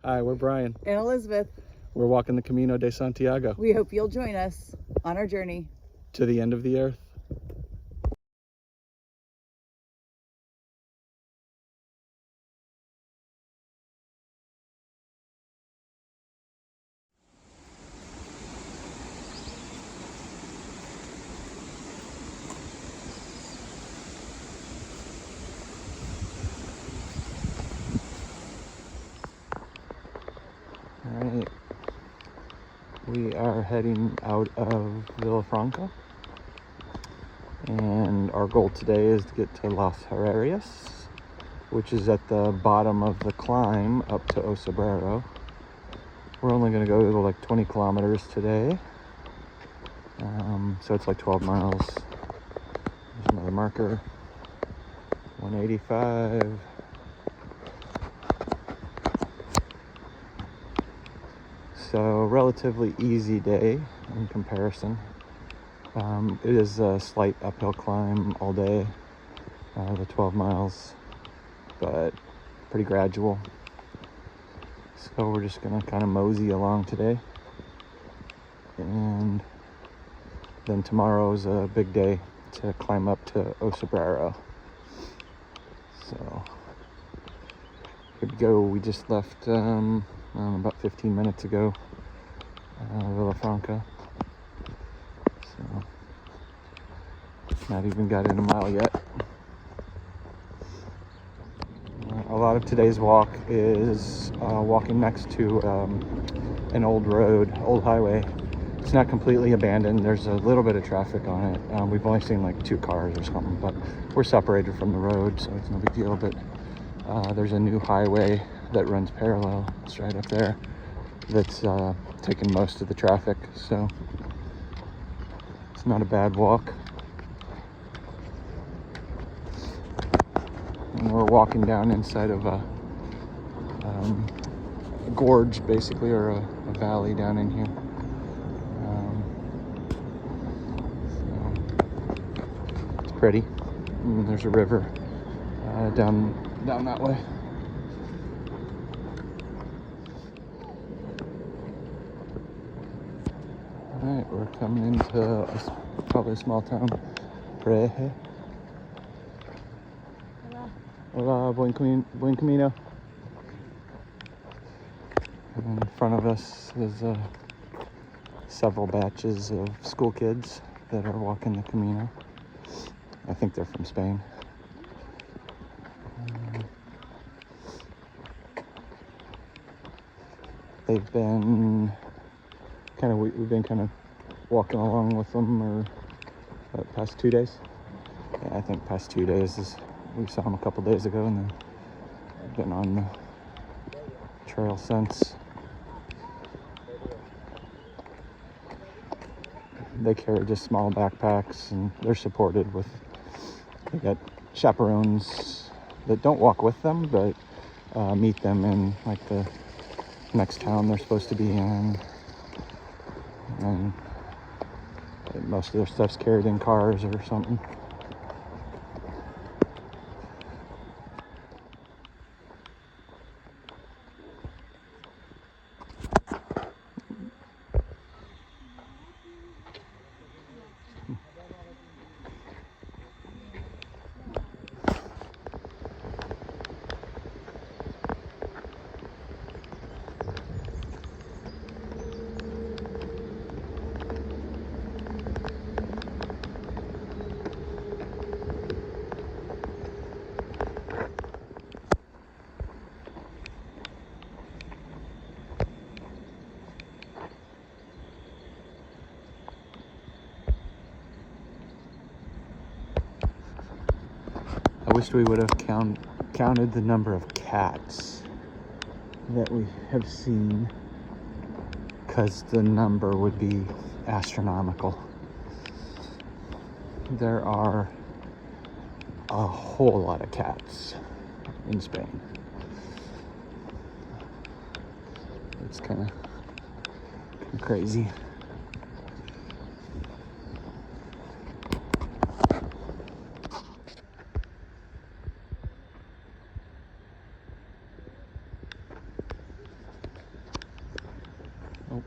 Hi, we're Brian. And Elizabeth. We're walking the Camino de Santiago. We hope you'll join us on our journey to the end of the earth. All right, we are heading out of Villafranca, and our goal today is to get to Las Herrerías, which is at the bottom of the climb up to Osabrero. We're only going to go like 20 kilometers today, so it's like 12 miles. There's another marker, 185. So relatively easy day in comparison. It is a slight uphill climb all day, the 12 miles, but pretty gradual. So we're just gonna kind of mosey along today. And then tomorrow's a big day to climb up to Osabrero. So good to go. We just left about 15 minutes ago, Villafranca. So not even got in a mile yet. A lot of today's walk is walking next to an old road, old highway. It's not completely abandoned. There's a little bit of traffic on it. We've only seen like 2 cars or something, but we're separated from the road, so it's no big deal. But there's a new highway that runs parallel. It's right up there. That's taking most of the traffic, so it's not a bad walk. And we're walking down inside of a gorge, basically, or a valley down in here. So it's pretty. And there's a river down that way. All right, we're coming into probably a small town. Preje. Hola, buen camino. And in front of us is several batches of school kids that are walking the Camino. I think they're from Spain. They've been we've been kind of walking along with them or past 2 days. Yeah, I think past 2 days is, we saw them a couple days ago, and then been on the trail since. They carry just small backpacks, and they're supported with, they got chaperones that don't walk with them, but meet them in like the next town they're supposed to be in. And most of their stuff's carried in cars or something. I wished we would have counted the number of cats that we have seen, because the number would be astronomical. There are a whole lot of cats in Spain. It's kind of crazy. Oh.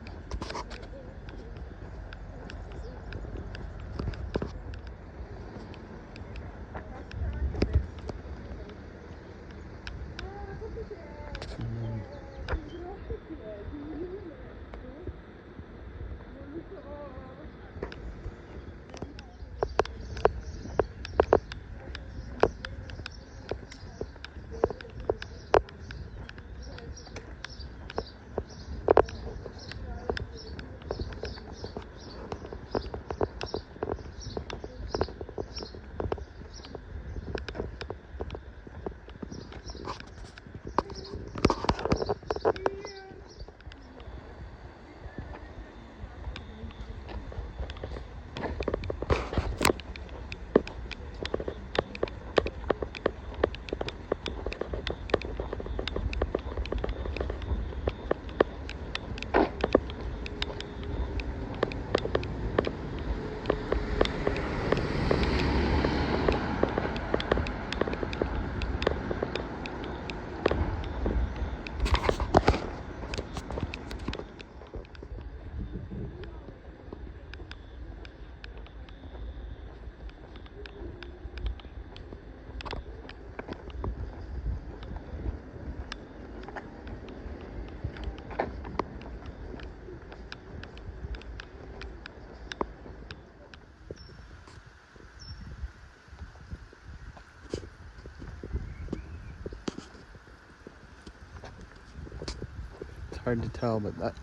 Hard to tell, but that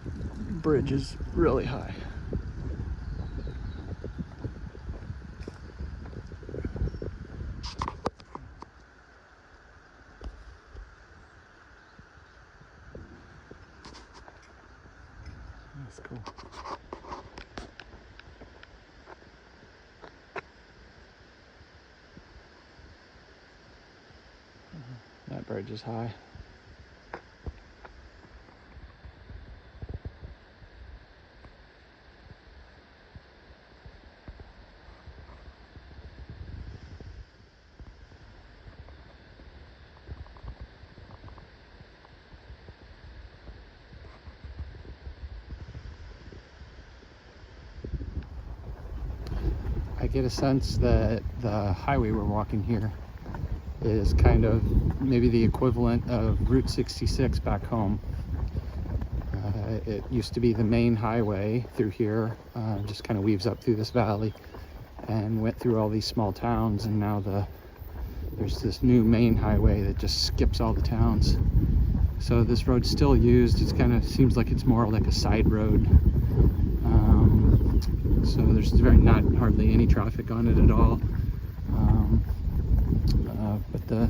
bridge is really high. That's cool. That bridge is high. I get a sense that the highway we're walking here is kind of maybe the equivalent of Route 66 back home. It used to be the main highway through here, just kind of weaves up through this valley and went through all these small towns, and now there's this new main highway that just skips all the towns. So this road's still used. It's kind of seems like it's more like a side road. So there's hardly any traffic on it at all. But the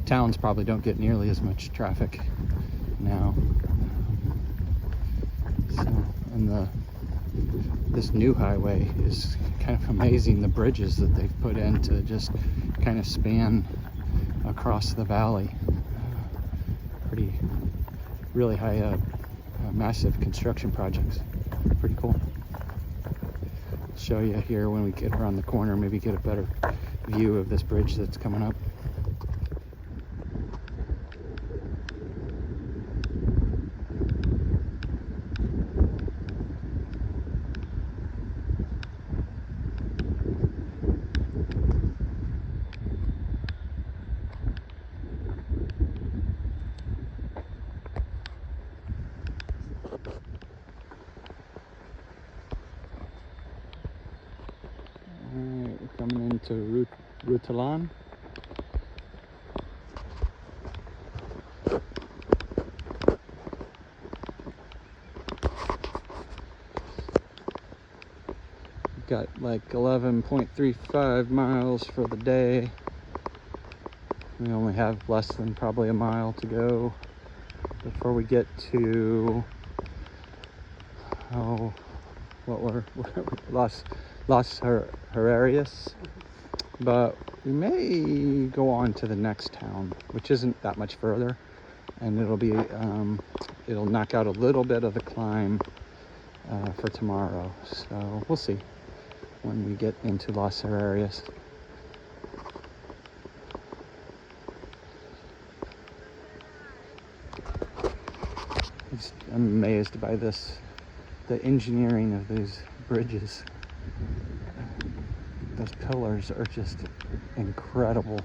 towns probably don't get nearly as much traffic now. And this new highway is kind of amazing. The bridges that they've put in to just kind of span across the valley. Really high up, massive construction projects. Pretty cool. Show you here when we get around the corner, maybe get a better view of this bridge that's coming up. Alright, we're coming into Rutelan. Got like 11.35 miles for the day. We only have less than probably a mile to go before we get to Las Herrerías. But we may go on to the next town, which isn't that much further, and it'll knock out a little bit of the climb for tomorrow. So we'll see when we get into Las Herrerías. I'm amazed by this the engineering of these bridges. Those pillars are just incredible.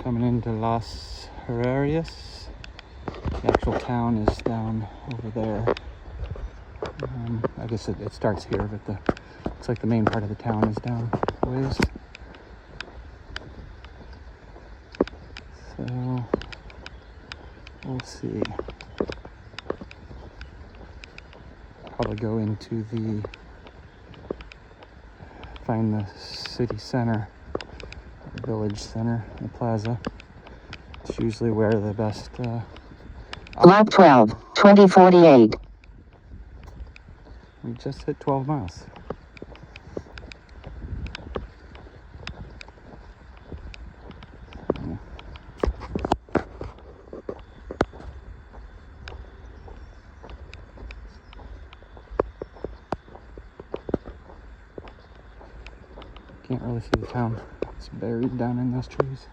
Coming into Las Herrerías. The actual town is down over there. I guess it starts here, but looks like the main part of the town is down a ways. So we'll see. Probably go into find the city center, the village center, the plaza. It's usually where the best. Lap 12, 2048. We just hit 12 miles. Can't really see the town. It's buried down in those trees.